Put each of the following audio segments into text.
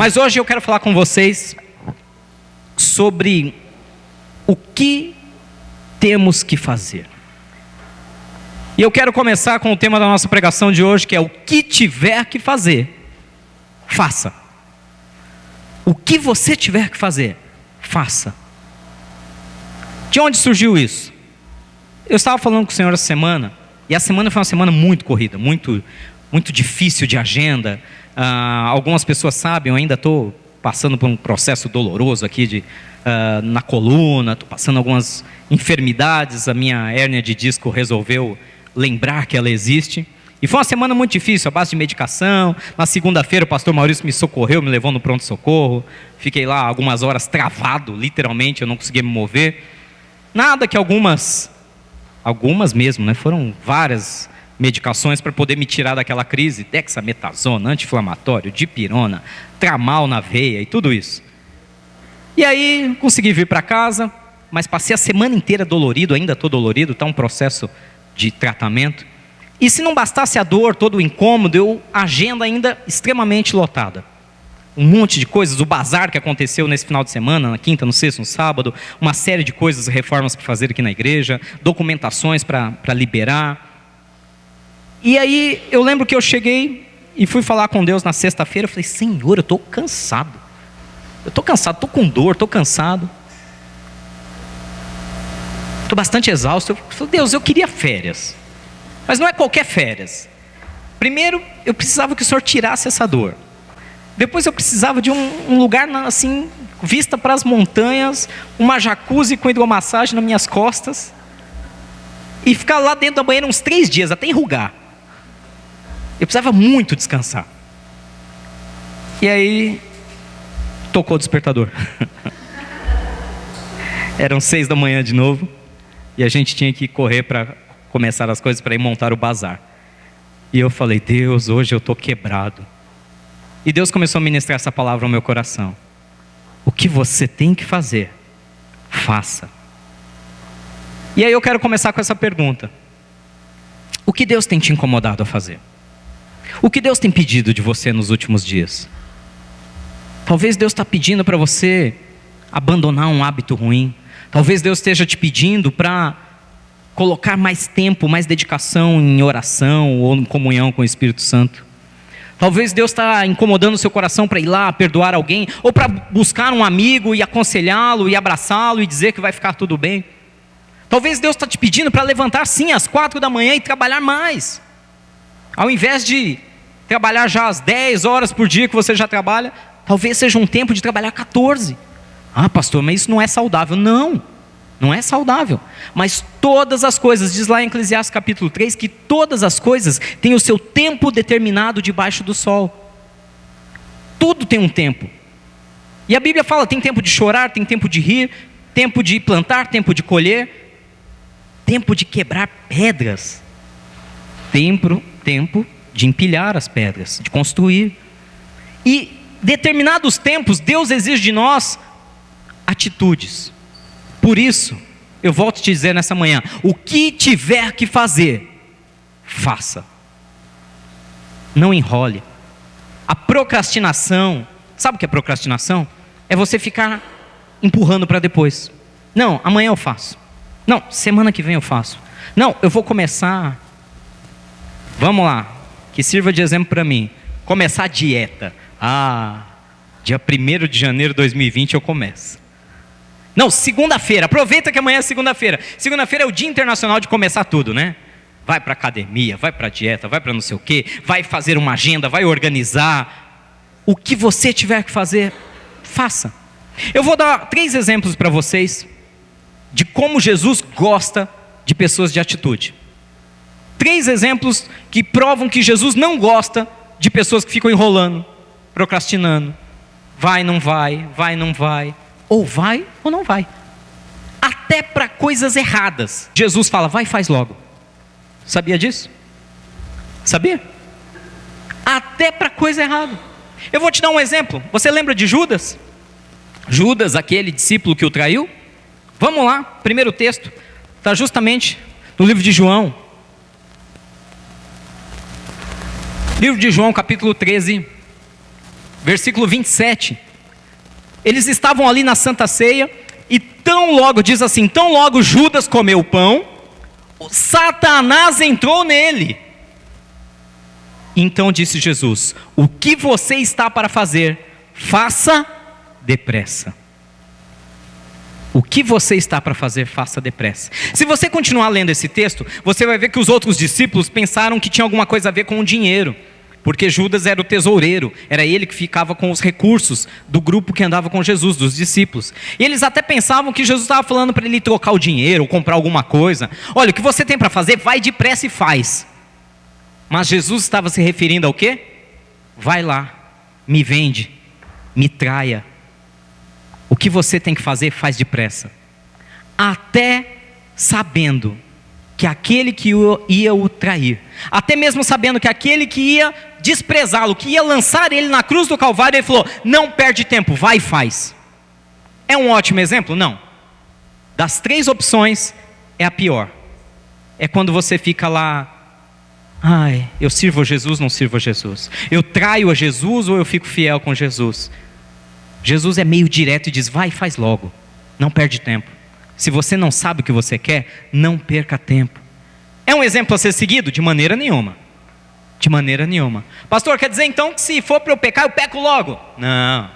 Mas hoje eu quero falar com vocês sobre o que temos que fazer. E eu quero começar com o tema da nossa pregação de hoje, que é o que tiver que fazer, faça. O que você tiver que fazer, faça. De onde surgiu isso? Eu estava falando com o Senhor essa semana, e a semana foi uma semana muito corrida, muito difícil de agenda. Algumas pessoas sabem, eu ainda estou passando por um processo doloroso aqui na coluna, estou passando algumas enfermidades, a minha hérnia de disco resolveu lembrar que ela existe. E foi uma semana muito difícil, à base de medicação. Na segunda-feira o pastor Maurício me socorreu, me levou no pronto-socorro. Fiquei lá algumas horas travado, literalmente, eu não conseguia me mover. Nada que algumas mesmo, né? Foram várias medicações para poder me tirar daquela crise. Dexametasona, anti-inflamatório, dipirona, tramal na veia e tudo isso. E aí consegui vir para casa, mas passei a semana inteira dolorido, ainda estou dolorido, está um processo de tratamento. E se não bastasse a dor, todo o incômodo, a agenda ainda extremamente lotada. Um monte de coisas, o bazar que aconteceu nesse final de semana, na quinta, no sexto, no sábado, uma série de coisas, reformas para fazer aqui na igreja, documentações para liberar. E aí eu lembro que eu cheguei e fui falar com Deus na sexta-feira, eu falei, Senhor, eu estou cansado. Estou com dor, estou cansado. Estou bastante exausto. Eu falei, Deus, eu queria férias. Mas não é qualquer férias. Primeiro, eu precisava que o Senhor tirasse essa dor. Depois eu precisava de um lugar assim, vista para as montanhas, uma jacuzzi com hidromassagem nas minhas costas. E ficar lá dentro da banheira uns 3 dias, até enrugar. Eu precisava muito descansar. E aí, tocou o despertador. Eram 6 da manhã de novo. E a gente tinha que correr para começar as coisas, para ir montar o bazar. E eu falei, Deus, hoje eu estou quebrado. E Deus começou a ministrar essa palavra ao meu coração. O que você tem que fazer, faça. E aí eu quero começar com essa pergunta. O que Deus tem te incomodado a fazer? O que Deus tem pedido de você nos últimos dias? Talvez Deus está pedindo para você abandonar um hábito ruim. Talvez Deus esteja te pedindo para colocar mais tempo, mais dedicação em oração ou em comunhão com o Espírito Santo. Talvez Deus está incomodando o seu coração para ir lá perdoar alguém, ou para buscar um amigo e aconselhá-lo e abraçá-lo e dizer que vai ficar tudo bem. Talvez Deus está te pedindo para levantar sim às 4 da manhã e trabalhar mais. Ao invés de trabalhar já às 10 horas por dia que você já trabalha, talvez seja um tempo de trabalhar 14. Ah, pastor, mas isso não é saudável. Não é saudável. Mas todas as coisas, diz lá em Eclesiastes capítulo 3, que todas as coisas têm o seu tempo determinado debaixo do sol. Tudo tem um tempo. E a Bíblia fala, tem tempo de chorar, tem tempo de rir, tempo de plantar, tempo de colher, tempo de quebrar pedras, tempo de empilhar as pedras, de construir. E determinados tempos, Deus exige de nós atitudes. Por isso, eu volto a te dizer nessa manhã, o que tiver que fazer, faça. Não enrole. A procrastinação, sabe o que é procrastinação? É você ficar empurrando para depois. Não, amanhã eu faço. Não, semana que vem eu faço. Não, eu vou começar. Vamos lá, que sirva de exemplo para mim. Começar a dieta. Dia 1º de janeiro de 2020 eu começo. Não, segunda-feira, aproveita que amanhã é segunda-feira. Segunda-feira é o dia internacional de começar tudo, né? Vai para academia, vai para dieta, vai para não sei o quê, vai fazer uma agenda, vai organizar. O que você tiver que fazer, faça. Eu vou dar 3 exemplos para vocês de como Jesus gosta de pessoas de atitude. 3 exemplos que provam que Jesus não gosta de pessoas que ficam enrolando, procrastinando. Vai, não vai, vai, não vai. Ou vai ou não vai. Até para coisas erradas. Jesus fala, vai e faz logo. Sabia disso? Sabia? Até para coisa errada. Eu vou te dar um exemplo. Você lembra de Judas? Judas, aquele discípulo que o traiu? Vamos lá, primeiro texto. Está justamente no livro de João. Livro de João, capítulo 13. versículo 27. Eles estavam ali na Santa Ceia, e tão logo, diz assim, tão logo Judas comeu o pão, Satanás entrou nele. Então disse Jesus: o que você está para fazer, faça depressa. O que você está para fazer, faça depressa. Se você continuar lendo esse texto, você vai ver que os outros discípulos pensaram que tinha alguma coisa a ver com o dinheiro, porque Judas era o tesoureiro, era ele que ficava com os recursos do grupo que andava com Jesus, dos discípulos. E eles até pensavam que Jesus estava falando para ele trocar o dinheiro, ou comprar alguma coisa. Olha, o que você tem para fazer, vai depressa e faz. Mas Jesus estava se referindo ao quê? Vai lá, me vende, me traia. O que você tem que fazer, faz depressa. Até sabendo que aquele que ia o trair, até mesmo sabendo que aquele que ia desprezá-lo, que ia lançar ele na cruz do Calvário, ele falou: não perde tempo, vai e faz. É um ótimo exemplo? Não. Das 3 opções, é a pior. É quando você fica lá: ai, eu sirvo a Jesus, não sirvo a Jesus. Eu traio a Jesus ou eu fico fiel com Jesus? Jesus é meio direto e diz: vai e faz logo, não perde tempo. Se você não sabe o que você quer, não perca tempo. É um exemplo a ser seguido? De maneira nenhuma. De maneira nenhuma. Pastor, quer dizer então que se for para eu pecar, eu peco logo? Não.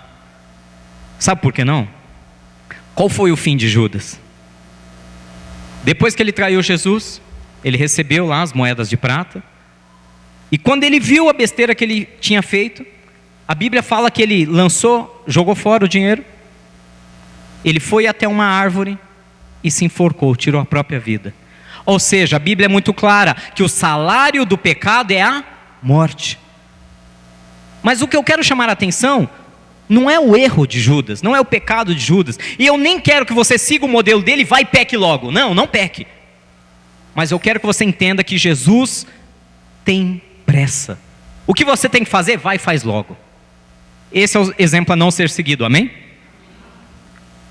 Sabe por que não? Qual foi o fim de Judas? Depois que ele traiu Jesus, ele recebeu lá as moedas de prata, e quando ele viu a besteira que ele tinha feito, a Bíblia fala que ele jogou fora o dinheiro, ele foi até uma árvore e se enforcou, tirou a própria vida. Ou seja, a Bíblia é muito clara, que o salário do pecado é a morte. Mas o que eu quero chamar a atenção, não é o erro de Judas, não é o pecado de Judas, e eu nem quero que você siga o modelo dele, vai e peque logo, não peque. Mas eu quero que você entenda que Jesus tem pressa. O que você tem que fazer, vai e faz logo. Esse é o exemplo a não ser seguido, amém?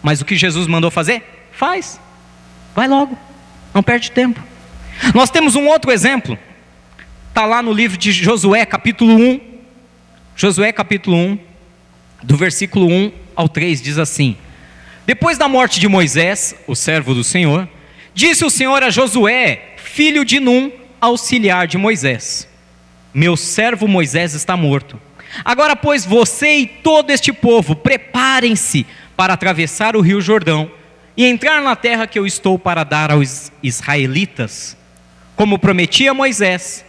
Mas o que Jesus mandou fazer, faz, vai logo, não perde tempo. Nós temos um outro exemplo, está lá no livro de Josué capítulo 1, Josué capítulo 1, do versículo 1 ao 3, diz assim: depois da morte de Moisés, o servo do Senhor, disse o Senhor a Josué, filho de Num, auxiliar de Moisés: meu servo Moisés está morto. Agora, pois, você e todo este povo, preparem-se para atravessar o rio Jordão e entrar na terra que eu estou para dar aos israelitas. Como prometi a Moisés,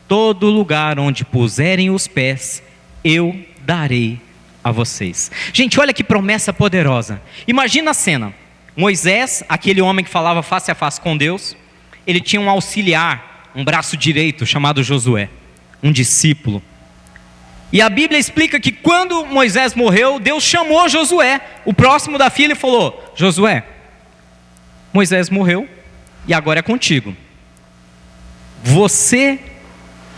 todo lugar onde puserem os pés, eu darei a vocês. Gente, olha que promessa poderosa. Imagina a cena. Moisés, aquele homem que falava face a face com Deus, ele tinha um auxiliar, um braço direito, chamado Josué, um discípulo. E a Bíblia explica que quando Moisés morreu, Deus chamou Josué, o próximo da fila, e falou: Josué, Moisés morreu e agora é contigo. Você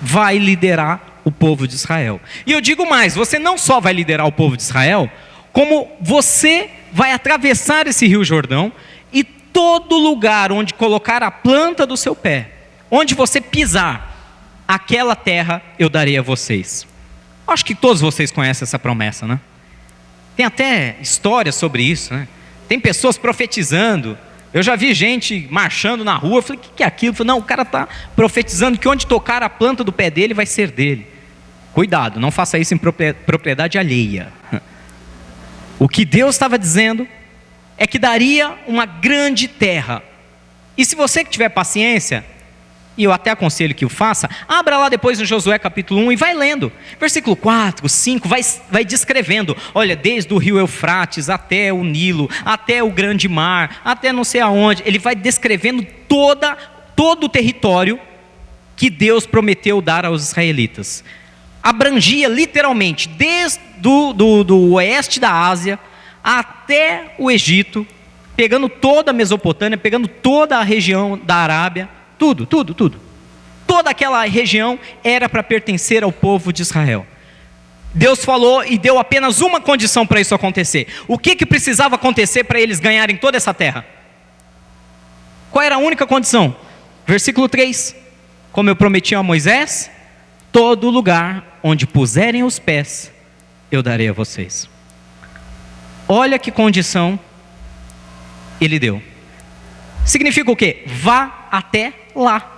vai liderar o povo de Israel. E eu digo mais, você não só vai liderar o povo de Israel, como você vai atravessar esse rio Jordão, e todo lugar onde colocar a planta do seu pé, onde você pisar, aquela terra eu darei a vocês. Acho que todos vocês conhecem essa promessa, né? Tem até histórias sobre isso, né? Tem pessoas profetizando. Eu já vi gente marchando na rua. Eu falei: o que é aquilo? Eu falei: não, o cara está profetizando que onde tocar a planta do pé dele vai ser dele. Cuidado, não faça isso em propriedade alheia. O que Deus estava dizendo é que daria uma grande terra. E se você que tiver paciência, e eu até aconselho que o faça, abra lá depois no Josué capítulo 1 e vai lendo. Versículo 4, 5, vai descrevendo. Olha, desde o rio Eufrates até o Nilo, até o grande mar, até não sei aonde. Ele vai descrevendo todo o território que Deus prometeu dar aos israelitas. Abrangia literalmente desde do oeste da Ásia até o Egito, pegando toda a Mesopotâmia, pegando toda a região da Arábia. Tudo. Toda aquela região era para pertencer ao povo de Israel. Deus falou e deu apenas uma condição para isso acontecer. O que precisava acontecer para eles ganharem toda essa terra? Qual era a única condição? Versículo 3: como eu prometi a Moisés, todo lugar onde puserem os pés, eu darei a vocês. Olha que condição ele deu. Significa o quê? Vá até lá.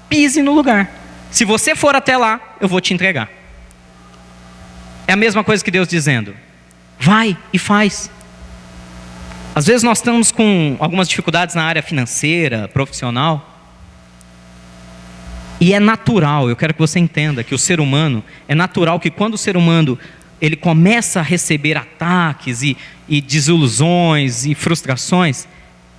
Pise no lugar. Se você for até lá, eu vou te entregar. É a mesma coisa que Deus dizendo: vai e faz. Às vezes nós estamos com algumas dificuldades na área financeira, profissional. E é natural, eu quero que você entenda que o ser humano, é natural que quando o ser humano ele começa a receber ataques e desilusões e frustrações,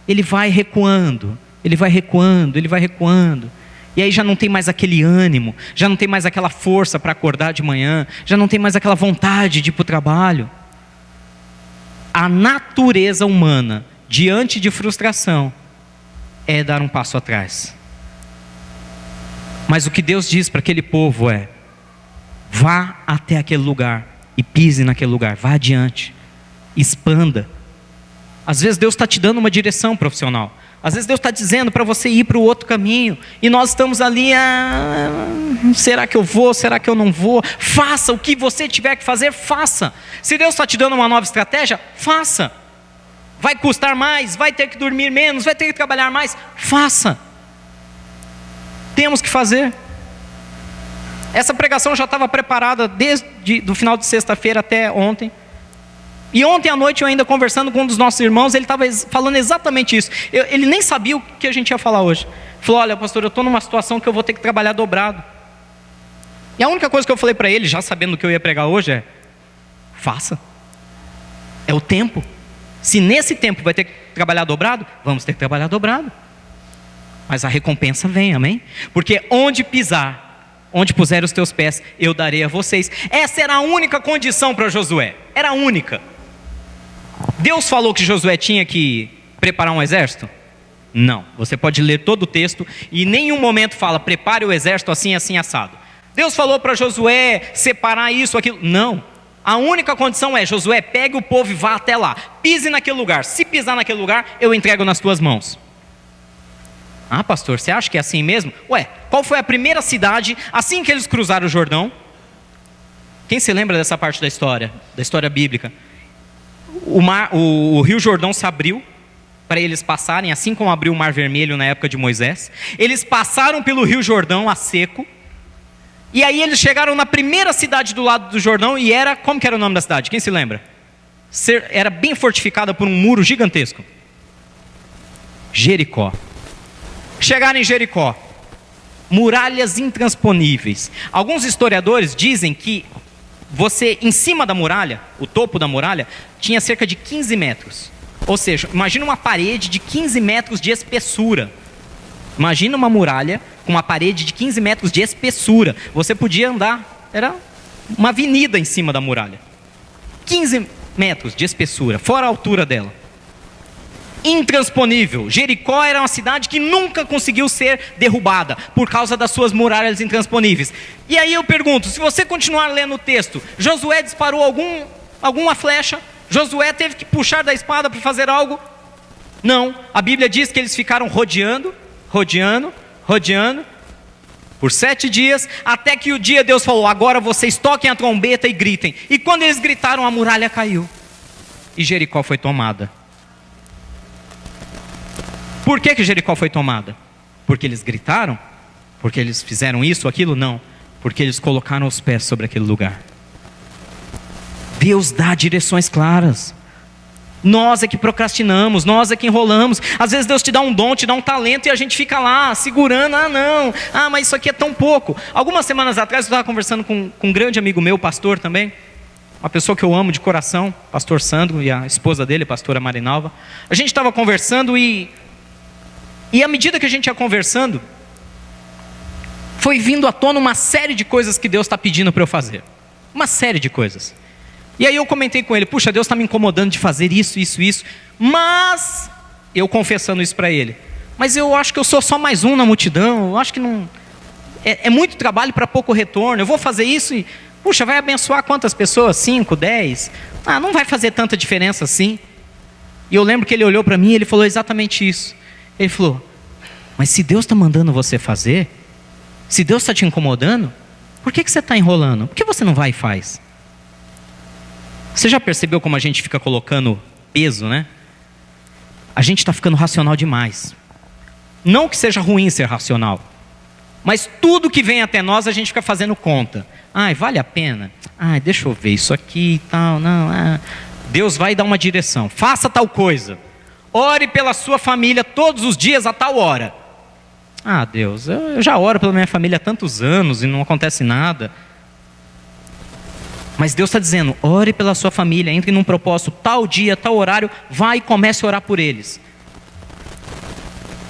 ele vai recuando, ele vai recuando, ele vai recuando. E aí já não tem mais aquele ânimo, já não tem mais aquela força para acordar de manhã, já não tem mais aquela vontade de ir para o trabalho. A natureza humana, diante de frustração, é dar um passo atrás. Mas o que Deus diz para aquele povo é: vá até aquele lugar e pise naquele lugar, vá adiante, expanda. Às vezes Deus está te dando uma direção profissional, às vezes Deus está dizendo para você ir para o outro caminho, e nós estamos ali, será que eu vou, será que eu não vou? Faça o que você tiver que fazer, faça. Se Deus está te dando uma nova estratégia, faça. Vai custar mais, vai ter que dormir menos, vai ter que trabalhar mais, faça. Temos que fazer. Essa pregação já estava preparada desde o final de sexta-feira até ontem. E ontem à noite eu ainda conversando com um dos nossos irmãos, ele estava falando exatamente isso. Ele nem sabia o que a gente ia falar hoje. Falou: olha, pastor, eu estou numa situação que eu vou ter que trabalhar dobrado. E a única coisa que eu falei para ele, já sabendo o que eu ia pregar hoje, é: faça. É o tempo. Se nesse tempo vai ter que trabalhar dobrado, vamos ter que trabalhar dobrado. Mas a recompensa vem, amém? Porque onde pisar, onde puser os teus pés, eu darei a vocês. Essa era a única condição para Josué. Era a única. Deus falou que Josué tinha que preparar um exército? Não. Você pode ler todo o texto e em nenhum momento fala: prepare o exército assim, assim, assado. Deus falou para Josué separar isso, aquilo. Não. A única condição é: Josué, pegue o povo e vá até lá. Pise naquele lugar. Se pisar naquele lugar, eu entrego nas tuas mãos. Ah, pastor, você acha que é assim mesmo? Ué, qual foi a primeira cidade assim que eles cruzaram o Jordão? Quem se lembra dessa parte da história bíblica? O rio Jordão se abriu para eles passarem, assim como abriu o Mar Vermelho na época de Moisés. Eles passaram pelo rio Jordão a seco. E aí eles chegaram na primeira cidade do lado do Jordão e era, como que era o nome da cidade? Quem se lembra? Era bem fortificada por um muro gigantesco. Jericó. Chegaram em Jericó, muralhas intransponíveis. Alguns historiadores dizem que você, em cima da muralha, o topo da muralha, tinha cerca de 15 metros. Ou seja, imagina uma parede de 15 metros de espessura. Imagina uma muralha com uma parede de 15 metros de espessura. Você podia andar, era uma avenida em cima da muralha. 15 metros de espessura, fora a altura dela. Intransponível. Jericó era uma cidade que nunca conseguiu ser derrubada por causa das suas muralhas intransponíveis. E aí eu pergunto, se você continuar lendo o texto, Josué disparou alguma flecha? Josué teve que puxar da espada para fazer algo? Não. A Bíblia diz que eles ficaram rodeando por 7 dias, até que o dia Deus falou: agora vocês toquem a trombeta e gritem. E quando eles gritaram, a muralha caiu e Jericó foi tomada. Por que Jericó foi tomada? Porque eles gritaram? Porque eles fizeram isso, aquilo? Não. Porque eles colocaram os pés sobre aquele lugar. Deus dá direções claras. Nós é que procrastinamos, nós é que enrolamos. Às vezes Deus te dá um dom, te dá um talento e a gente fica lá segurando. Mas isso aqui é tão pouco. Algumas semanas atrás eu estava conversando com um grande amigo meu, pastor também, uma pessoa que eu amo de coração, pastor Sandro, e a esposa dele, a pastora Marinalva. A gente estava conversando e à medida que a gente ia conversando, foi vindo à tona uma série de coisas que Deus está pedindo para eu fazer. Uma série de coisas. E aí eu comentei com ele: puxa, Deus está me incomodando de fazer isso. Mas, eu confessando isso para ele: mas eu acho que eu sou só mais um na multidão. Eu acho que não... É muito trabalho para pouco retorno. Eu vou fazer isso e... puxa, vai abençoar quantas pessoas? 5, 10? Não vai fazer tanta diferença assim. E eu lembro que ele olhou para mim e ele falou exatamente isso. Ele falou: mas se Deus está mandando você fazer, se Deus está te incomodando, por que você está enrolando? Por que você não vai e faz? Você já percebeu como a gente fica colocando peso, né? A gente está ficando racional demais. Não que seja ruim ser racional, mas tudo que vem até nós a gente fica fazendo conta. Ai, vale a pena? Ai, deixa eu ver isso aqui e tal. Não, Deus vai dar uma direção. Faça tal coisa. Ore pela sua família todos os dias a tal hora. Ah, Deus, eu já oro pela minha família há tantos anos e não acontece nada. Mas Deus está dizendo, ore pela sua família, entre num propósito, tal dia, tal horário, vai e comece a orar por eles.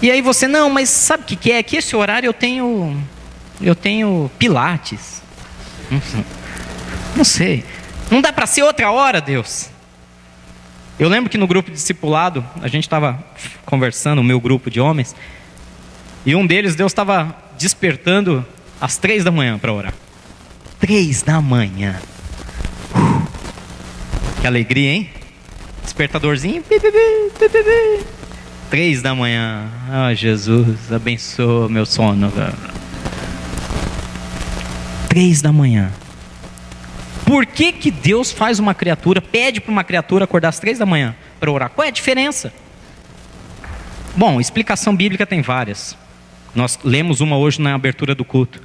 E aí você, não, mas sabe o que é? Que esse horário eu tenho pilates. Não sei. Não dá para ser outra hora, Deus. Eu lembro que no grupo de discipulado, a gente estava conversando, o meu grupo de homens, e um deles, Deus estava despertando às 3 da manhã para orar. 3 da manhã. Que alegria, hein? Despertadorzinho. 3 da manhã. Ah, Jesus, abençoa meu sono. 3 da manhã. Por que que Deus faz uma criatura, pede para uma criatura acordar às 3 da manhã para orar? Qual é a diferença? Bom, explicação bíblica tem várias. Nós lemos uma hoje na abertura do culto.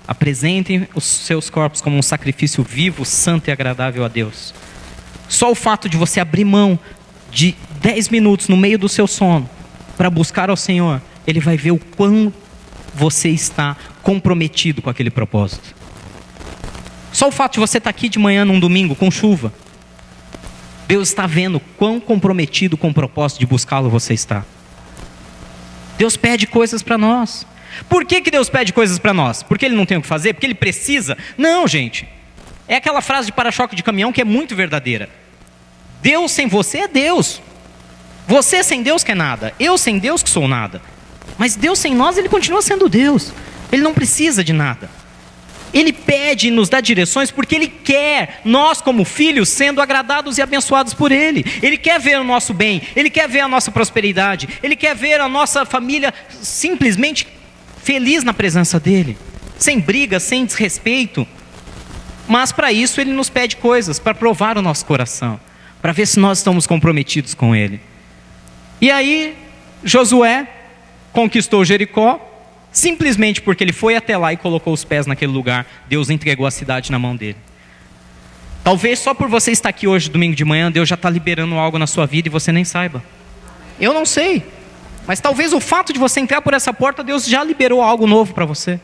Apresentem os seus corpos como um sacrifício vivo, santo e agradável a Deus. Só o fato de você abrir mão de 10 minutos no meio do seu sono para buscar ao Senhor, Ele vai ver o quão você está comprometido com aquele propósito. Só o fato de você estar aqui de manhã num domingo com chuva, Deus está vendo quão comprometido com o propósito de buscá-lo você está. Deus pede coisas para nós. Por que que Deus pede coisas para nós? Porque Ele não tem o que fazer? Porque Ele precisa? Não, gente. É aquela frase de para-choque de caminhão que é muito verdadeira. Deus sem você é Deus. Você sem Deus que é nada. Eu sem Deus que sou nada. Mas Deus sem nós, Ele continua sendo Deus. Ele não precisa de nada. Ele pede e nos dá direções porque Ele quer nós como filhos sendo agradados e abençoados por Ele. Ele quer ver o nosso bem, Ele quer ver a nossa prosperidade, Ele quer ver a nossa família simplesmente feliz na presença dEle, sem briga, sem desrespeito. Mas para isso Ele nos pede coisas, para provar o nosso coração, para ver se nós estamos comprometidos com Ele. E aí Josué conquistou Jericó, simplesmente porque ele foi até lá e colocou os pés naquele lugar, Deus entregou a cidade na mão dele. Talvez só por você estar aqui hoje, domingo de manhã, Deus já está liberando algo na sua vida e você nem saiba. Eu não sei, mas talvez o fato de você entrar por essa porta, Deus já liberou algo novo para você.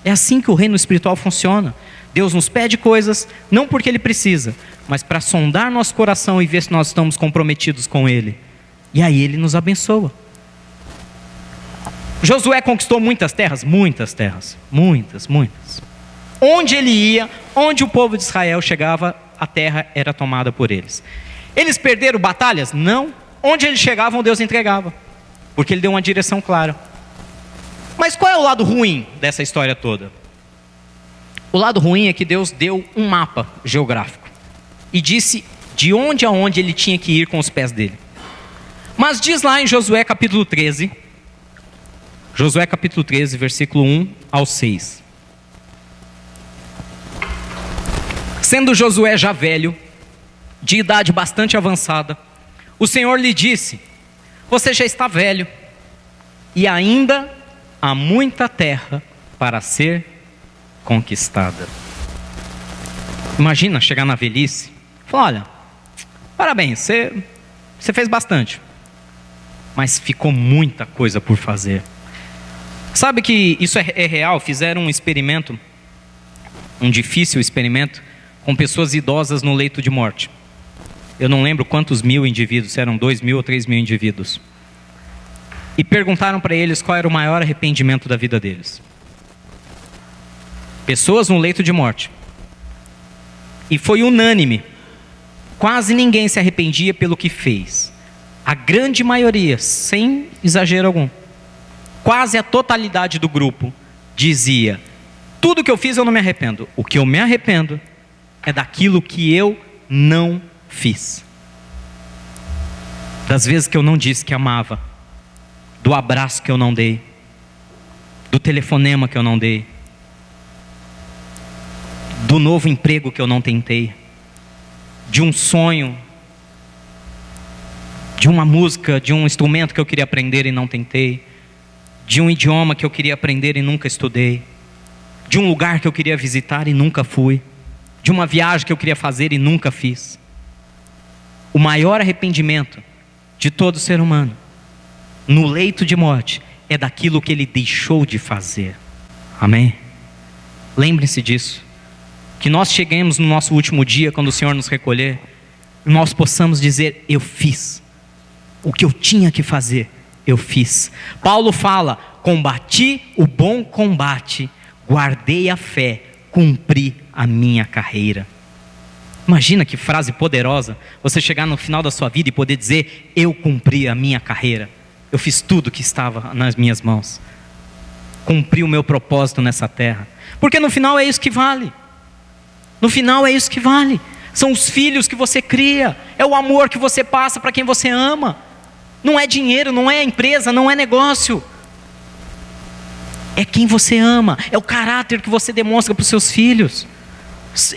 É assim que o reino espiritual funciona. Deus nos pede coisas, não porque Ele precisa, mas para sondar nosso coração e ver se nós estamos comprometidos com Ele. E aí Ele nos abençoa. Josué conquistou muitas terras, muitas. Onde ele ia, onde o povo de Israel chegava, a terra era tomada por eles. Eles perderam batalhas? Não. Onde eles chegavam, Deus entregava, porque Ele deu uma direção clara. Mas qual é o lado ruim dessa história toda? O lado ruim é que Deus deu um mapa geográfico e disse de onde a onde ele tinha que ir com os pés dele. Mas diz lá em Josué capítulo 13, versículo 1 ao 6. Sendo Josué já velho, de idade bastante avançada, o Senhor lhe disse: você já está velho, e ainda há muita terra para ser conquistada. Imagina chegar na velhice e falar: olha, parabéns, você fez bastante, mas ficou muita coisa por fazer. Sabe que isso é real? Fizeram um experimento, um difícil experimento, com pessoas idosas no leito de morte. Eu não lembro quantos mil indivíduos, se eram 2.000 ou 3.000 indivíduos. E perguntaram para eles qual era o maior arrependimento da vida deles. Pessoas no leito de morte. E foi unânime. Quase ninguém se arrependia pelo que fez. A grande maioria, sem exagero algum, quase a totalidade do grupo dizia: tudo que eu fiz eu não me arrependo. O que eu me arrependo é daquilo que eu não fiz. Das vezes que eu não disse que amava, do abraço que eu não dei, do telefonema que eu não dei, do novo emprego que eu não tentei. de um sonho, de uma música, de um instrumento que eu queria aprender e não tentei, de um idioma que eu queria aprender e nunca estudei, de um lugar que eu queria visitar e nunca fui, de uma viagem que eu queria fazer e nunca fiz. O maior arrependimento de todo ser humano, no leito de morte, é daquilo que ele deixou de fazer. Amém? Lembre-se disso. Que nós cheguemos no nosso último dia, quando o Senhor nos recolher, nós possamos dizer: eu fiz o que eu tinha que fazer, eu fiz. Paulo fala: combati o bom combate, guardei a fé, cumpri a minha carreira. Imagina que frase poderosa, você chegar no final da sua vida e poder dizer: eu cumpri a minha carreira, eu fiz tudo que estava nas minhas mãos, cumpri o meu propósito nessa terra. Porque no final é isso que vale. No final é isso que vale. São os filhos que você cria, é o amor que você passa para quem você ama. Não é dinheiro, não é empresa, não é negócio. É quem você ama, é o caráter que você demonstra para os seus filhos.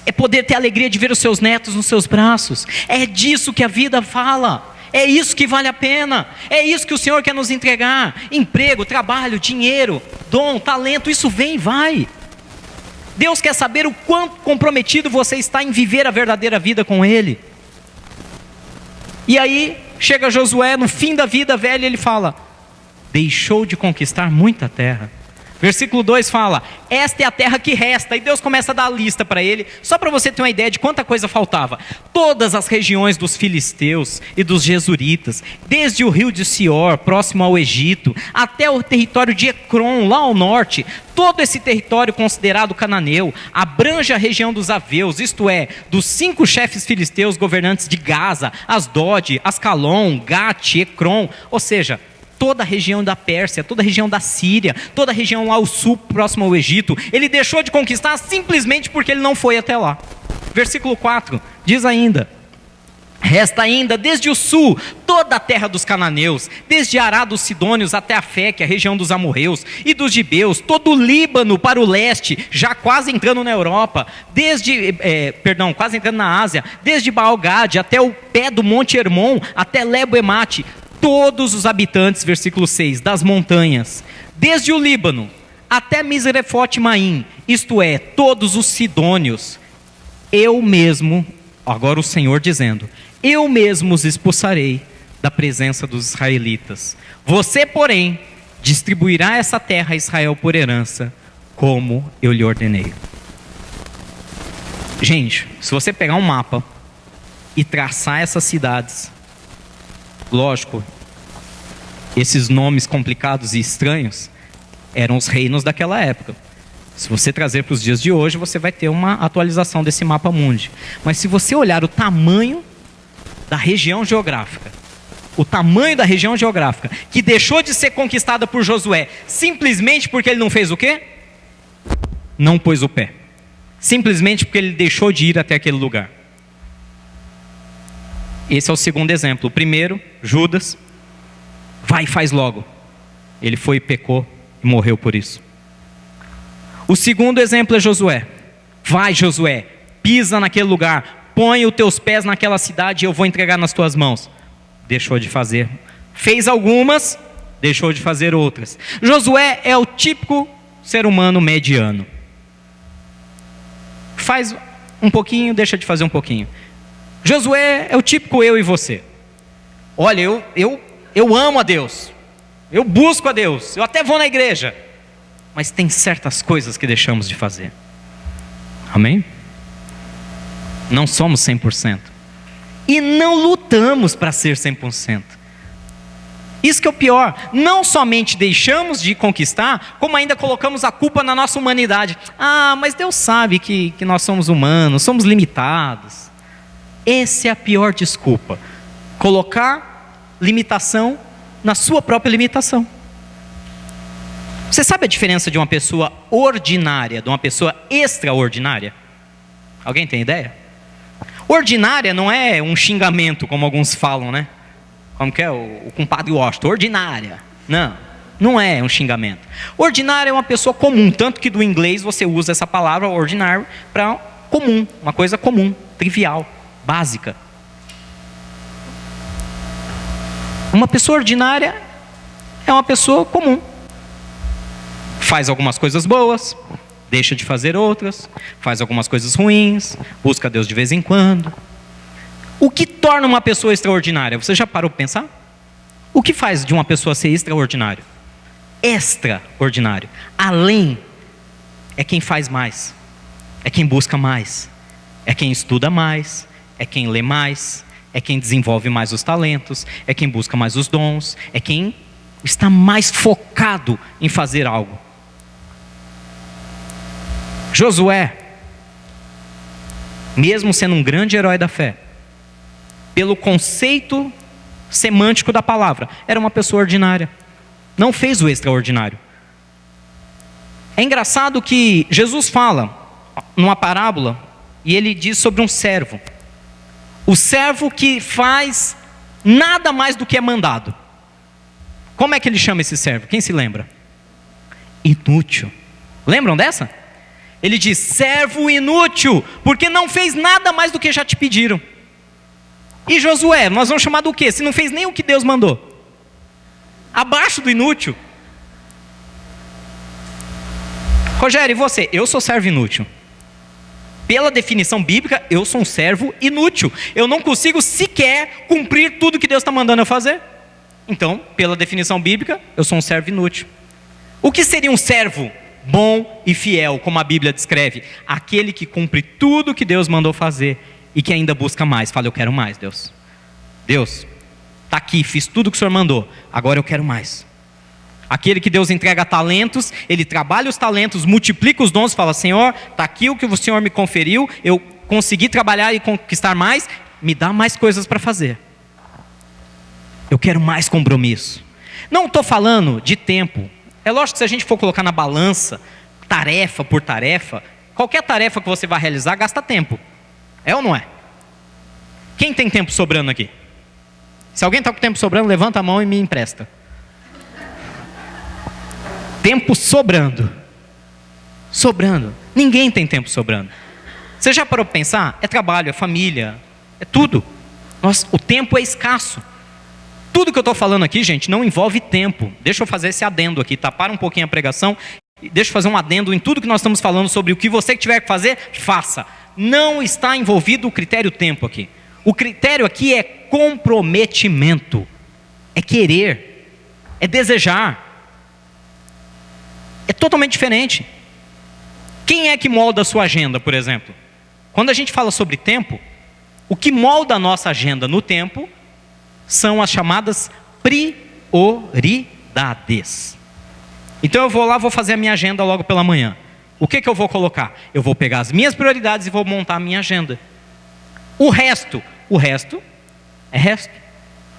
É poder ter a alegria de ver os seus netos nos seus braços. É disso que a vida fala. É isso que vale a pena. É isso que o Senhor quer nos entregar. Emprego, trabalho, dinheiro, dom, talento, isso vem e vai. Deus quer saber o quanto comprometido você está em viver a verdadeira vida com Ele. E aí, chega Josué, no fim da vida velha, ele fala: deixou de conquistar muita terra. Versículo 2 fala: esta é a terra que resta. E Deus começa a dar a lista para ele, só para você ter uma ideia de quanta coisa faltava. Todas as regiões dos filisteus e dos jesuritas, desde o rio de Sior, próximo ao Egito, até o território de Ecrom, lá ao norte. Todo esse território considerado cananeu abrange a região dos aveus, isto é, dos 5 chefes filisteus governantes de Gaza, Asdod, Ascalon, Gate, Ecrom, ou seja, toda a região da Pérsia, toda a região da Síria, toda a região lá ao sul, próximo ao Egito. Ele deixou de conquistar simplesmente porque ele não foi até lá. Versículo 4 diz ainda: resta ainda desde o sul toda a terra dos cananeus, desde Ará dos Sidônios até a Féquia, a região dos amorreus e dos gibeus, todo o Líbano para o leste, já quase entrando na Europa, quase entrando na Ásia, desde Baal-Gade até o pé do Monte Hermon, até Lebo-Emate, todos os habitantes, versículo 6, das montanhas, desde o Líbano até Misrefote-Maim, isto é, todos os sidônios, eu mesmo, agora o Senhor dizendo, eu mesmo os expulsarei da presença dos israelitas. Você, porém, distribuirá essa terra a Israel por herança, como eu lhe ordenei. Gente, se você pegar um mapa e traçar essas cidades, lógico, esses nomes complicados e estranhos eram os reinos daquela época. Se você trazer para os dias de hoje, você vai ter uma atualização desse mapa mundi. Mas se você olhar o tamanho da região geográfica, que deixou de ser conquistada por Josué, simplesmente porque ele não fez o quê? Não pôs o pé. Simplesmente porque ele deixou de ir até aquele lugar. Esse é o segundo exemplo. O primeiro, Judas, vai e faz logo. Ele foi e pecou e morreu por isso. O segundo exemplo é Josué. Vai, Josué, pisa naquele lugar, põe os teus pés naquela cidade e eu vou entregar nas tuas mãos. Deixou de fazer. Fez algumas, deixou de fazer outras. Josué é o típico ser humano mediano. Faz um pouquinho, deixa de fazer um pouquinho. Josué é o típico eu e você. Olha, eu amo a Deus, eu busco a Deus, eu até vou na igreja, mas tem certas coisas que deixamos de fazer. Amém? Não somos 100%. E não lutamos para ser 100%. Isso que é o pior. Não somente deixamos de conquistar, como ainda colocamos a culpa na nossa humanidade. Ah, mas Deus sabe que nós somos humanos, somos limitados. Essa é a pior desculpa. Colocar limitação na sua própria limitação. Você sabe a diferença de uma pessoa ordinária de uma pessoa extraordinária? Alguém tem ideia? Ordinária não é um xingamento, como alguns falam, né? Como que é o compadre Washington? Ordinária. Não é um xingamento. Ordinária é uma pessoa comum, tanto que do inglês você usa essa palavra ordinário para comum, uma coisa comum, trivial. básica. Uma pessoa ordinária é uma pessoa comum. Faz algumas coisas boas, deixa de fazer outras, faz algumas coisas ruins, busca Deus de vez em quando. O que torna uma pessoa extraordinária? Você já parou para pensar? O que faz de uma pessoa ser extraordinário? Extraordinário. Além, é quem faz mais, é quem busca mais, é quem estuda mais, é quem lê mais, é quem desenvolve mais os talentos, é quem busca mais os dons, é quem está mais focado em fazer algo. Josué, mesmo sendo um grande herói da fé, pelo conceito semântico da palavra, era uma pessoa ordinária, não fez o extraordinário. É engraçado que Jesus fala numa parábola, e ele diz sobre um servo, o servo que faz nada mais do que é mandado. Como é que ele chama esse servo? Quem se lembra? Inútil. Lembram dessa? Ele diz, servo inútil, porque não fez nada mais do que já te pediram. E Josué, nós vamos chamar do quê? Se não fez nem o que Deus mandou. Abaixo do inútil. Rogério, e você? Eu sou servo inútil. Pela definição bíblica, eu sou um servo inútil. Eu não consigo sequer cumprir tudo que Deus está mandando eu fazer. Então, pela definição bíblica, eu sou um servo inútil. O que seria um servo bom e fiel, como a Bíblia descreve? Aquele que cumpre tudo que Deus mandou fazer e que ainda busca mais. Fala, eu quero mais, Deus. Deus, está aqui, fiz tudo que o Senhor mandou, agora eu quero mais. Aquele que Deus entrega talentos, ele trabalha os talentos, multiplica os dons, fala, Senhor, está aqui o que o Senhor me conferiu, eu consegui trabalhar e conquistar mais, me dá mais coisas para fazer. Eu quero mais compromisso. Não estou falando de tempo. É lógico que se a gente for colocar na balança, tarefa por tarefa, qualquer tarefa que você vai realizar gasta tempo. É ou não é? Quem tem tempo sobrando aqui? Se alguém está com tempo sobrando, levanta a mão e me empresta. Tempo sobrando. Sobrando. Ninguém tem tempo sobrando. Você já parou para pensar? É trabalho, é família, é tudo. O tempo é escasso. Tudo que eu estou falando aqui, gente, não envolve tempo. Deixa eu fazer esse adendo aqui, tá? Para um pouquinho a pregação. Deixa eu fazer um adendo em tudo que nós estamos falando sobre o que você tiver que fazer, faça. Não está envolvido o critério tempo aqui. O critério aqui é comprometimento. É querer. É desejar. É totalmente diferente. Quem é que molda a sua agenda, por exemplo? Quando a gente fala sobre tempo, o que molda a nossa agenda no tempo são as chamadas prioridades. Então eu vou lá, vou fazer a minha agenda logo pela manhã. O que eu vou colocar? Eu vou pegar as minhas prioridades e vou montar a minha agenda. O resto é resto.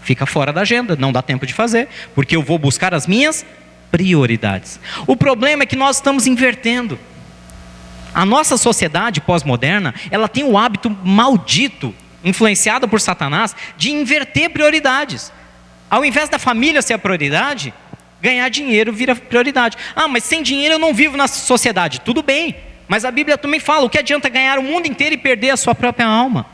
Fica fora da agenda, não dá tempo de fazer, porque eu vou buscar as minhas prioridades. O problema é que nós estamos invertendo. A nossa sociedade pós-moderna, ela tem o hábito maldito, influenciada por Satanás, de inverter prioridades. Ao invés da família ser a prioridade, ganhar dinheiro vira prioridade. Ah, mas sem dinheiro eu não vivo na sociedade. Tudo bem, mas a Bíblia também fala, o que adianta ganhar o mundo inteiro e perder a sua própria alma?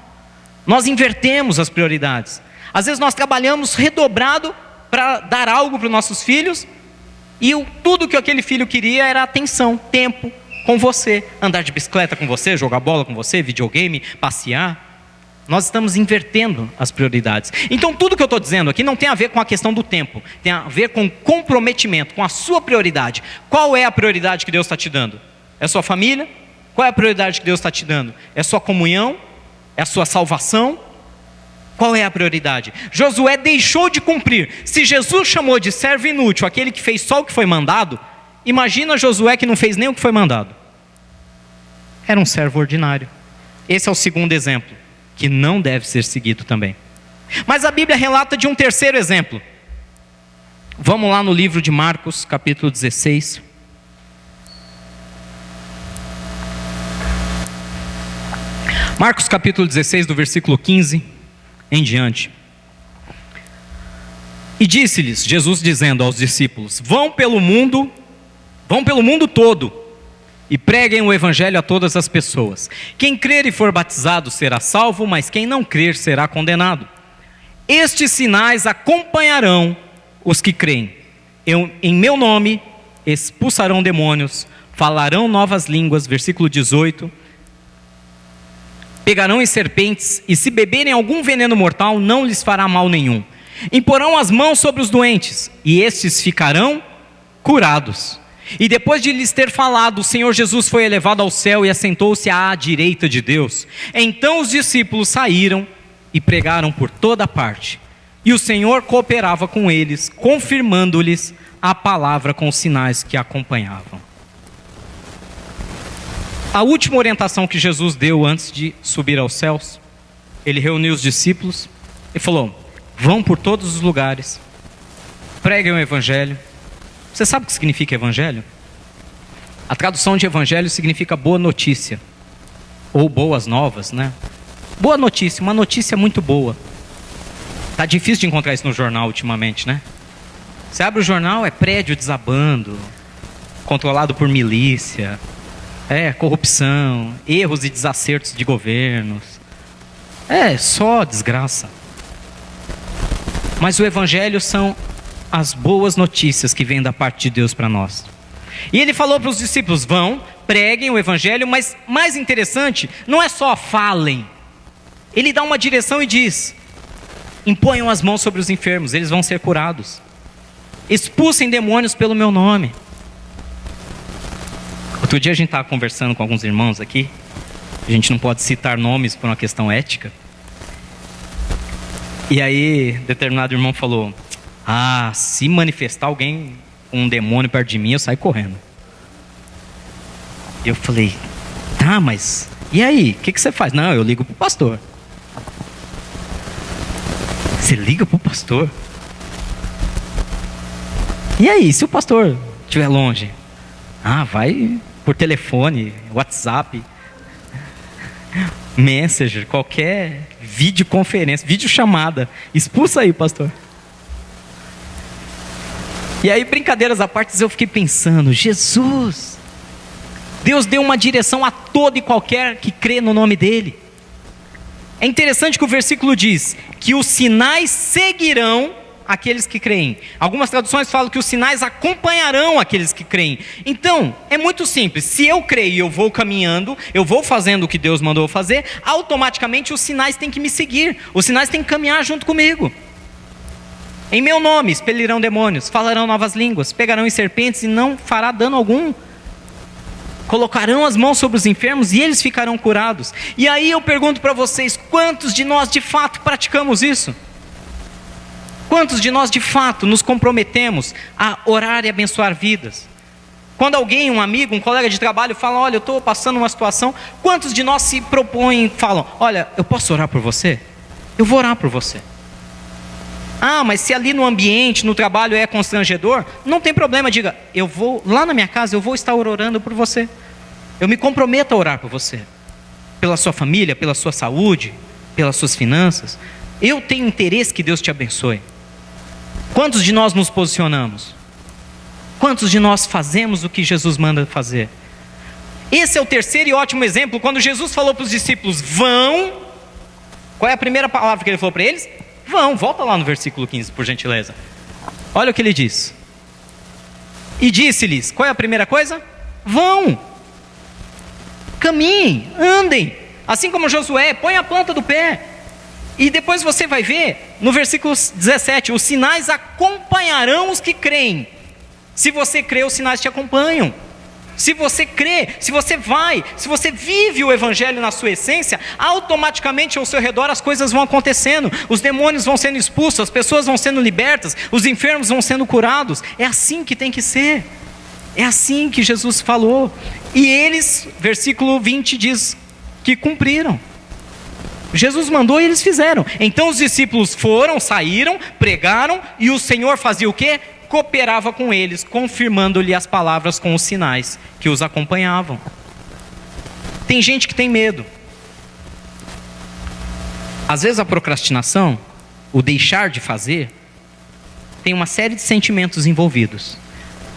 Nós invertemos as prioridades. Às vezes nós trabalhamos redobrado para dar algo para os nossos filhos, e tudo que aquele filho queria era atenção, tempo com você, andar de bicicleta com você, jogar bola com você, videogame, passear. Nós estamos invertendo as prioridades. Então tudo que eu estou dizendo aqui não tem a ver com a questão do tempo, tem a ver com comprometimento, com a sua prioridade. Qual é a prioridade que Deus está te dando? É a sua família? Qual é a prioridade que Deus está te dando? É a sua comunhão? É a sua salvação? Qual é a prioridade? Josué deixou de cumprir. Se Jesus chamou de servo inútil aquele que fez só o que foi mandado, imagina Josué que não fez nem o que foi mandado. Era um servo ordinário. Esse é o segundo exemplo, que não deve ser seguido também. Mas a Bíblia relata de um terceiro exemplo. Vamos lá no livro de Marcos, capítulo 16. Marcos capítulo 16, do versículo 15 em diante. E disse-lhes, Jesus dizendo aos discípulos, vão pelo mundo todo, e preguem o evangelho a todas as pessoas. Quem crer e for batizado será salvo, mas quem não crer será condenado. Estes sinais acompanharão os que creem. Em meu nome expulsarão demônios, falarão novas línguas, versículo 18. Pegarão em serpentes, e se beberem algum veneno mortal, não lhes fará mal nenhum. Imporão as mãos sobre os doentes, e estes ficarão curados. E depois de lhes ter falado, o Senhor Jesus foi elevado ao céu e assentou-se à direita de Deus. Então os discípulos saíram e pregaram por toda parte. E o Senhor cooperava com eles, confirmando-lhes a palavra com os sinais que acompanhavam. A última orientação que Jesus deu antes de subir aos céus, ele reuniu os discípulos e falou: vão por todos os lugares, preguem o evangelho. Você sabe o que significa evangelho? A tradução de evangelho significa boa notícia, ou boas novas, né? Boa notícia, uma notícia muito boa. Tá difícil de encontrar isso no jornal ultimamente, né? Você abre o jornal, é prédio desabando, controlado por milícia, corrupção, erros e desacertos de governos. Só desgraça. Mas o evangelho são as boas notícias que vêm da parte de Deus para nós. E ele falou para os discípulos: vão, preguem o evangelho, mas mais interessante, não é só falem. Ele dá uma direção e diz: imponham as mãos sobre os enfermos, eles vão ser curados. Expulsem demônios pelo meu nome. Outro dia a gente estava conversando com alguns irmãos aqui. A gente não pode citar nomes por uma questão ética. E aí, determinado irmão falou: se manifestar alguém com um demônio perto de mim, eu saio correndo. E eu falei: tá, mas e aí? O que você faz? Não, eu ligo pro pastor. Você liga pro pastor? E aí, se o pastor estiver longe? Vai por telefone, WhatsApp, Messenger, qualquer videoconferência, videochamada. Expulsa aí, pastor. E aí, brincadeiras à parte, eu fiquei pensando: Jesus, Deus deu uma direção a todo e qualquer que crê no nome dele. É interessante que o versículo diz que os sinais seguirão aqueles que creem. Algumas traduções falam que os sinais acompanharão aqueles que creem. Então, é muito simples. Se eu creio e eu vou caminhando, eu vou fazendo o que Deus mandou fazer, automaticamente os sinais têm que me seguir. Os sinais têm que caminhar junto comigo. Em meu nome expelirão demônios, falarão novas línguas, pegarão em serpentes e não fará dano algum. Colocarão as mãos sobre os enfermos e eles ficarão curados. E aí eu pergunto para vocês: quantos de nós de fato praticamos isso? Quantos de nós de fato nos comprometemos a orar e abençoar vidas? Quando alguém, um amigo, um colega de trabalho fala: olha, eu estou passando uma situação, quantos de nós se propõem, falam: olha, eu posso orar por você? Eu vou orar por você. Mas se ali no ambiente, no trabalho é constrangedor, não tem problema, diga: eu vou, lá na minha casa, eu vou estar orando por você. Eu me comprometo a orar por você. Pela sua família, pela sua saúde, pelas suas finanças. Eu tenho interesse que Deus te abençoe. Quantos de nós nos posicionamos? Quantos de nós fazemos o que Jesus manda fazer? Esse é o terceiro e ótimo exemplo. Quando Jesus falou para os discípulos: vão, qual é a primeira palavra que ele falou para eles? Vão. Volta lá no versículo 15, por gentileza. Olha o que ele diz: e disse-lhes, qual é a primeira coisa? Vão, caminhem, andem, assim como Josué, põe a planta do pé. E depois você vai ver, no versículo 17, os sinais acompanharão os que creem. Se você crê, os sinais te acompanham. Se você crê, se você vai, se você vive o evangelho na sua essência, automaticamente ao seu redor as coisas vão acontecendo. Os demônios vão sendo expulsos, as pessoas vão sendo libertas, os enfermos vão sendo curados. É assim que tem que ser. É assim que Jesus falou. E eles, versículo 20 diz que cumpriram. Jesus mandou e eles fizeram. Então os discípulos foram, saíram, pregaram, e o Senhor fazia o quê? Cooperava com eles, confirmando-lhe as palavras com os sinais que os acompanhavam. Tem gente que tem medo. Às vezes a procrastinação, o deixar de fazer, tem uma série de sentimentos envolvidos.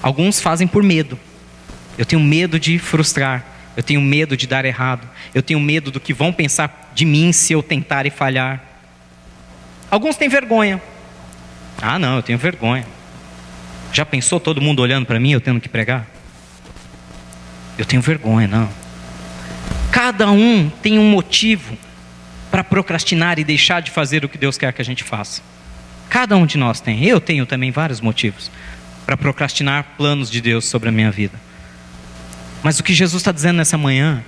Alguns fazem por medo. Eu tenho medo de frustrar. Eu tenho medo de dar errado. Eu tenho medo do que vão pensar de mim se eu tentar e falhar. Alguns têm vergonha. Ah, não, eu tenho vergonha. Já pensou todo mundo olhando para mim, eu tendo que pregar? Eu tenho vergonha, não. Cada um tem um motivo para procrastinar e deixar de fazer o que Deus quer que a gente faça. Cada um de nós tem. Eu tenho também vários motivos para procrastinar planos de Deus sobre a minha vida. Mas o que Jesus está dizendo nessa manhã,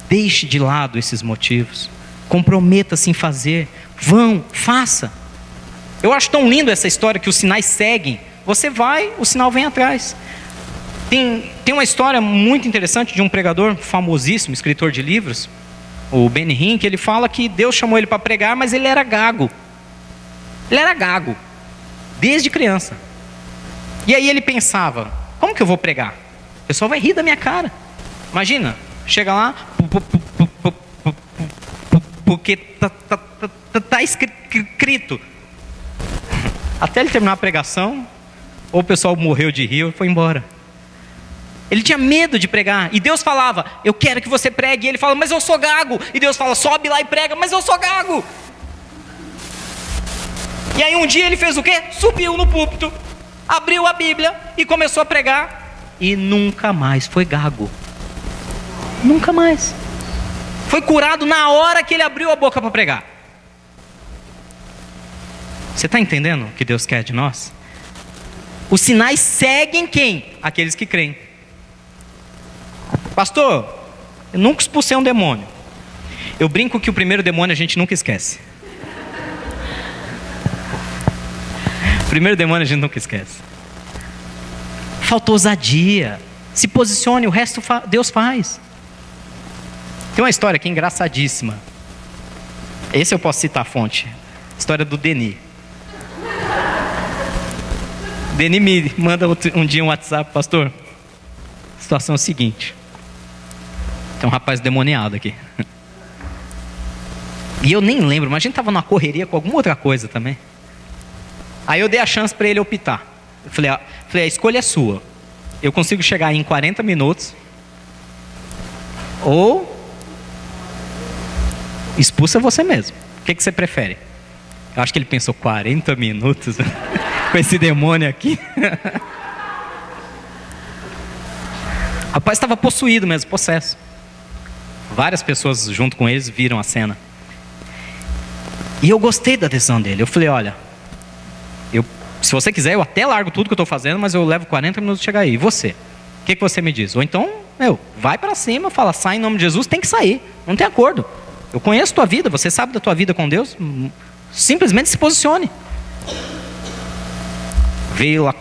deixe de lado esses motivos. Comprometa-se em fazer. Vão, faça. Eu acho tão lindo essa história que os sinais seguem. Você vai, o sinal vem atrás. Tem uma história muito interessante de um pregador famosíssimo, escritor de livros, o Benny Hinn, que ele fala que Deus chamou ele para pregar, mas ele era gago. Ele era gago, desde criança. E aí ele pensava, como que eu vou pregar? O pessoal vai rir da minha cara. Imagina, chega lá, porque está escrito. Até ele terminar a pregação, ou o pessoal morreu de rir ou foi embora. Ele tinha medo de pregar. E Deus falava, eu quero que você pregue. E ele fala, mas eu sou gago. E Deus fala, sobe lá e prega, mas eu sou gago. E aí um dia ele fez o quê? Subiu no púlpito, abriu a Bíblia e começou a pregar. E nunca mais foi gago. Nunca mais. Foi curado na hora que ele abriu a boca para pregar. Você está entendendo o que Deus quer de nós? Os sinais seguem quem? Aqueles que creem. Pastor, eu nunca expulsei um demônio. Eu brinco que o primeiro demônio a gente nunca esquece. O primeiro demônio a gente nunca esquece. Faltou ousadia. Se posicione, o resto Deus faz. Tem uma história aqui engraçadíssima. Esse eu posso citar a fonte. História do Denis. Denis me manda um dia um WhatsApp, pastor. A situação é a seguinte. Tem um rapaz demoniado aqui. E eu nem lembro, mas a gente estava numa correria com alguma outra coisa também. Aí eu dei a chance para ele optar. Eu falei, a escolha é sua. Eu consigo chegar aí em 40 minutos. Ou expulsa você mesmo. O que você prefere? Eu acho que ele pensou 40 minutos com esse demônio aqui. O rapaz estava possuído mesmo, possesso. Várias pessoas junto com eles viram a cena. E eu gostei da decisão dele. Eu falei, olha, se você quiser, eu até largo tudo que eu estou fazendo, mas eu levo 40 minutos de chegar aí. E você? O que você me diz? Ou então, vai para cima, fala, sai em nome de Jesus, tem que sair. Não tem acordo. Eu conheço tua vida, você sabe da tua vida com Deus. Simplesmente se posicione. Veio lá,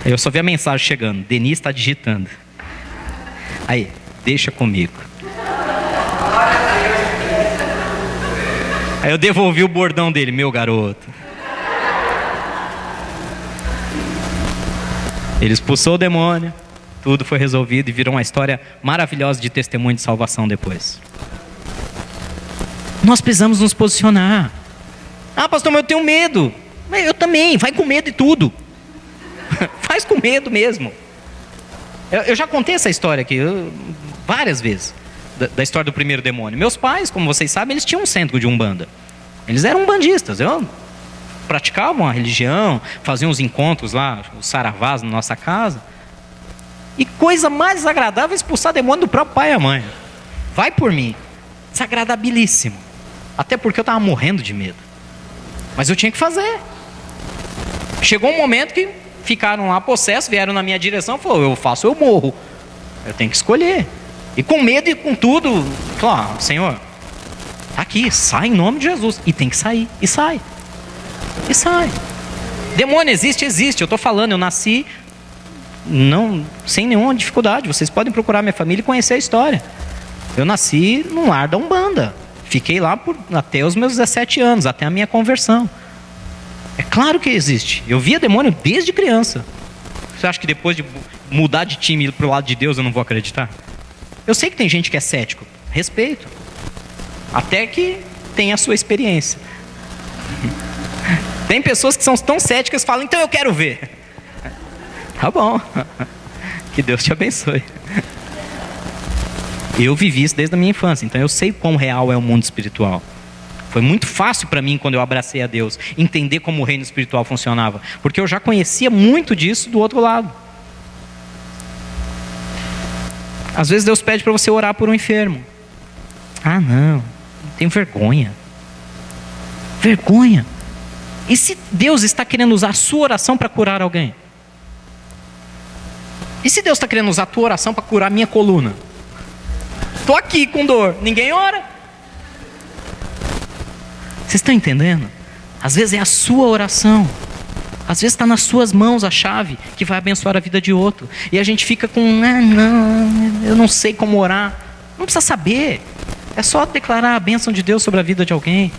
eu só vi a mensagem chegando. Denis está digitando. Aí, deixa comigo. Aí eu devolvi o bordão dele, meu garoto. Ele expulsou o demônio, tudo foi resolvido e virou uma história maravilhosa de testemunho de salvação depois. Nós precisamos nos posicionar. Ah, pastor, mas eu tenho medo. Eu também, vai com medo e tudo. Faz com medo mesmo. Eu já contei essa história aqui várias vezes, da história do primeiro demônio. Meus pais, como vocês sabem, eles tinham um centro de umbanda. Eles eram umbandistas. Praticavam a religião, faziam os encontros lá, os saravás na nossa casa. E coisa mais desagradável é expulsar demônio do próprio pai e a mãe. Vai por mim. Desagradabilíssimo. Até porque eu estava morrendo de medo. Mas eu tinha que fazer. Chegou um momento que ficaram lá possessos, vieram na minha direção e falaram, eu faço, eu morro. Eu tenho que escolher. E com medo e com tudo, claro, Senhor, tá aqui, sai em nome de Jesus. E tem que sair, e sai. E sai. Demônio existe, existe. Eu estou falando, eu nasci sem nenhuma dificuldade. Vocês podem procurar minha família e conhecer a história. Eu nasci num lar da Umbanda. Fiquei lá até os meus 17 anos, até a minha conversão. É claro que existe. Eu via demônio desde criança. Você acha que depois de mudar de time para o lado de Deus eu não vou acreditar? Eu sei que tem gente que é cético. Respeito. Até que tem a sua experiência. Tem pessoas que são tão céticas que falam, então eu quero ver. Tá bom. Que Deus te abençoe. Eu vivi isso desde a minha infância, então eu sei quão real é o mundo espiritual. Foi muito fácil para mim, quando eu abracei a Deus, entender como o reino espiritual funcionava, porque eu já conhecia muito disso do outro lado. Às vezes Deus pede para você orar por um enfermo. Ah, não, tenho vergonha. Vergonha. E se Deus está querendo usar a sua oração para curar alguém? E se Deus está querendo usar a tua oração para curar a minha coluna? Estou aqui com dor, ninguém ora. Vocês estão entendendo? Às vezes é a sua oração. Às vezes está nas suas mãos a chave que vai abençoar a vida de outro. E a gente fica com, não, eu não sei como orar. Não precisa saber. É só declarar a bênção de Deus sobre a vida de alguém.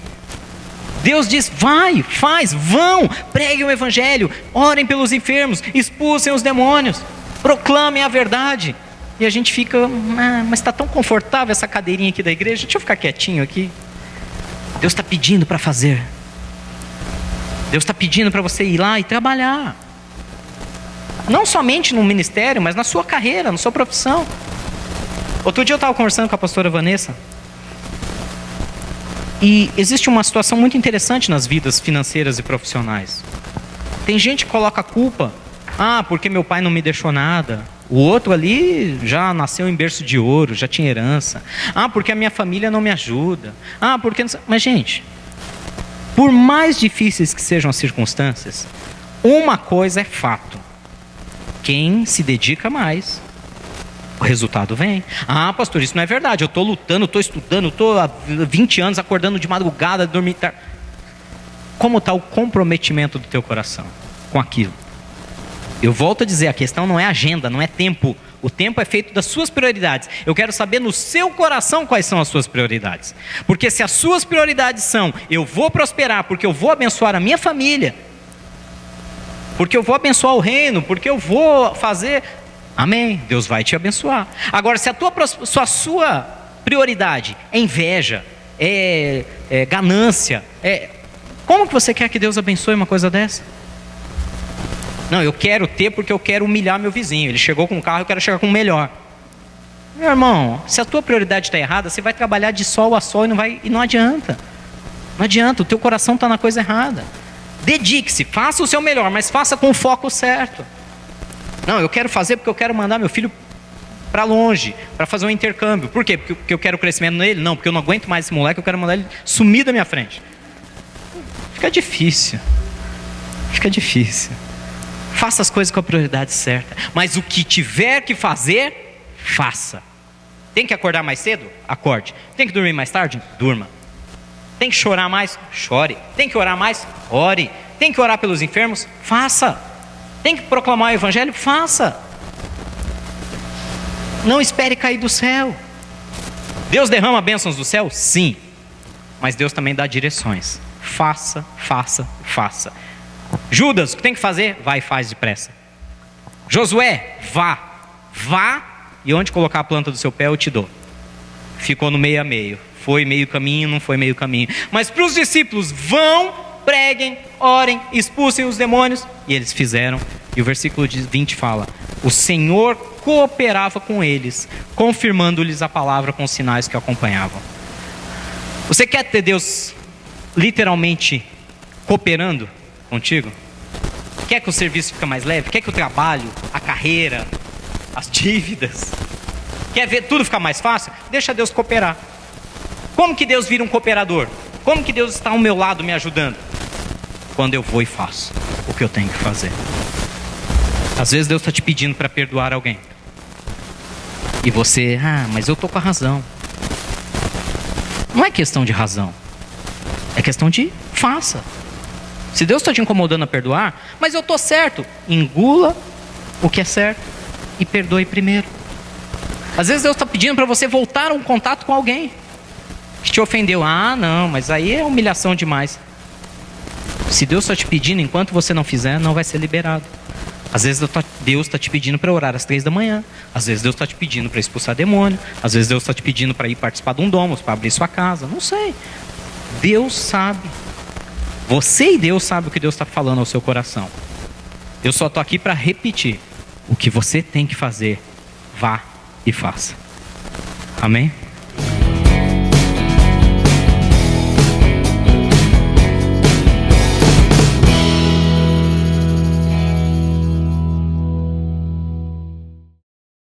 Deus diz, vai, faz, vão, preguem o evangelho, orem pelos enfermos, expulsem os demônios, proclamem a verdade. E a gente fica, mas está tão confortável essa cadeirinha aqui da igreja, deixa eu ficar quietinho aqui. Deus está pedindo para fazer. Deus está pedindo para você ir lá e trabalhar. Não somente no ministério, mas na sua carreira, na sua profissão. Outro dia eu estava conversando com a pastora Vanessa. E existe uma situação muito interessante nas vidas financeiras e profissionais. Tem gente que coloca a culpa. Porque meu pai não me deixou nada. O outro ali já nasceu em berço de ouro, já tinha herança. Porque a minha família não me ajuda. Porque... Mas, gente, por mais difíceis que sejam as circunstâncias, uma coisa é fato. Quem se dedica mais, o resultado vem. Pastor, isso não é verdade. Eu estou lutando, estou estudando, estou há 20 anos acordando de madrugada, dormindo tarde. Como está o comprometimento do teu coração com aquilo? Eu volto a dizer, a questão não é agenda, não é tempo. O tempo é feito das suas prioridades. Eu quero saber no seu coração quais são as suas prioridades. Porque se as suas prioridades são, eu vou prosperar, porque eu vou abençoar a minha família, porque eu vou abençoar o reino, porque eu vou fazer... Amém, Deus vai te abençoar. Agora, se a sua prioridade é inveja, é ganância, como que você quer que Deus abençoe uma coisa dessa? Não, eu quero ter porque eu quero humilhar meu vizinho. Ele chegou com um carro, eu quero chegar com um melhor. Meu irmão, se a tua prioridade está errada, você vai trabalhar de sol a sol e não adianta. Não adianta, o teu coração está na coisa errada. Dedique-se, faça o seu melhor, mas faça com o foco certo. Não, eu quero fazer porque eu quero mandar meu filho para longe, para fazer um intercâmbio. Por quê? Porque eu quero crescimento nele? Não, porque eu não aguento mais esse moleque, eu quero mandar ele sumir da minha frente. Fica difícil. Fica difícil. Faça as coisas com a prioridade certa. Mas o que tiver que fazer, faça. Tem que acordar mais cedo? Acorde. Tem que dormir mais tarde? Durma. Tem que chorar mais? Chore. Tem que orar mais? Ore. Tem que orar pelos enfermos? Faça. Tem que proclamar o evangelho? Faça. Não espere cair do céu. Deus derrama bênçãos do céu? Sim. Mas Deus também dá direções. Faça, faça, faça. Judas, o que tem que fazer? Vai e faz depressa. Josué, vá. Vá, e onde colocar a planta do seu pé eu te dou. Ficou no meio a meio. Foi meio caminho, não foi meio caminho. Mas para os discípulos, vão, preguem, orem, expulsem os demônios. E eles fizeram. E o versículo 20 fala: o Senhor cooperava com eles, confirmando-lhes a palavra com os sinais que o acompanhavam. Você quer ter Deus literalmente cooperando contigo? Quer que o serviço fique mais leve? Quer que o trabalho, a carreira, as dívidas, quer ver tudo ficar mais fácil? Deixa Deus cooperar. Como que Deus vira um cooperador? Como que Deus está ao meu lado me ajudando? Quando eu vou e faço o que eu tenho que fazer. Às vezes Deus está te pedindo para perdoar alguém. E você, mas eu estou com a razão. Não é questão de razão. É questão de faça. Se Deus está te incomodando a perdoar, mas eu estou certo, engula o que é certo e perdoe primeiro. Às vezes Deus está pedindo para você voltar a um contato com alguém que te ofendeu. Não, mas aí é humilhação demais. Se Deus está te pedindo, enquanto você não fizer, não vai ser liberado. Às vezes Deus está te pedindo para orar às 3 da manhã. Às vezes Deus está te pedindo para expulsar demônio. Às vezes Deus está te pedindo para ir participar de um domus, para abrir sua casa. Não sei. Deus sabe. Você e Deus sabem o que Deus está falando ao seu coração. Eu só estou aqui para repetir. o que você tem que fazer, vá e faça. Amém?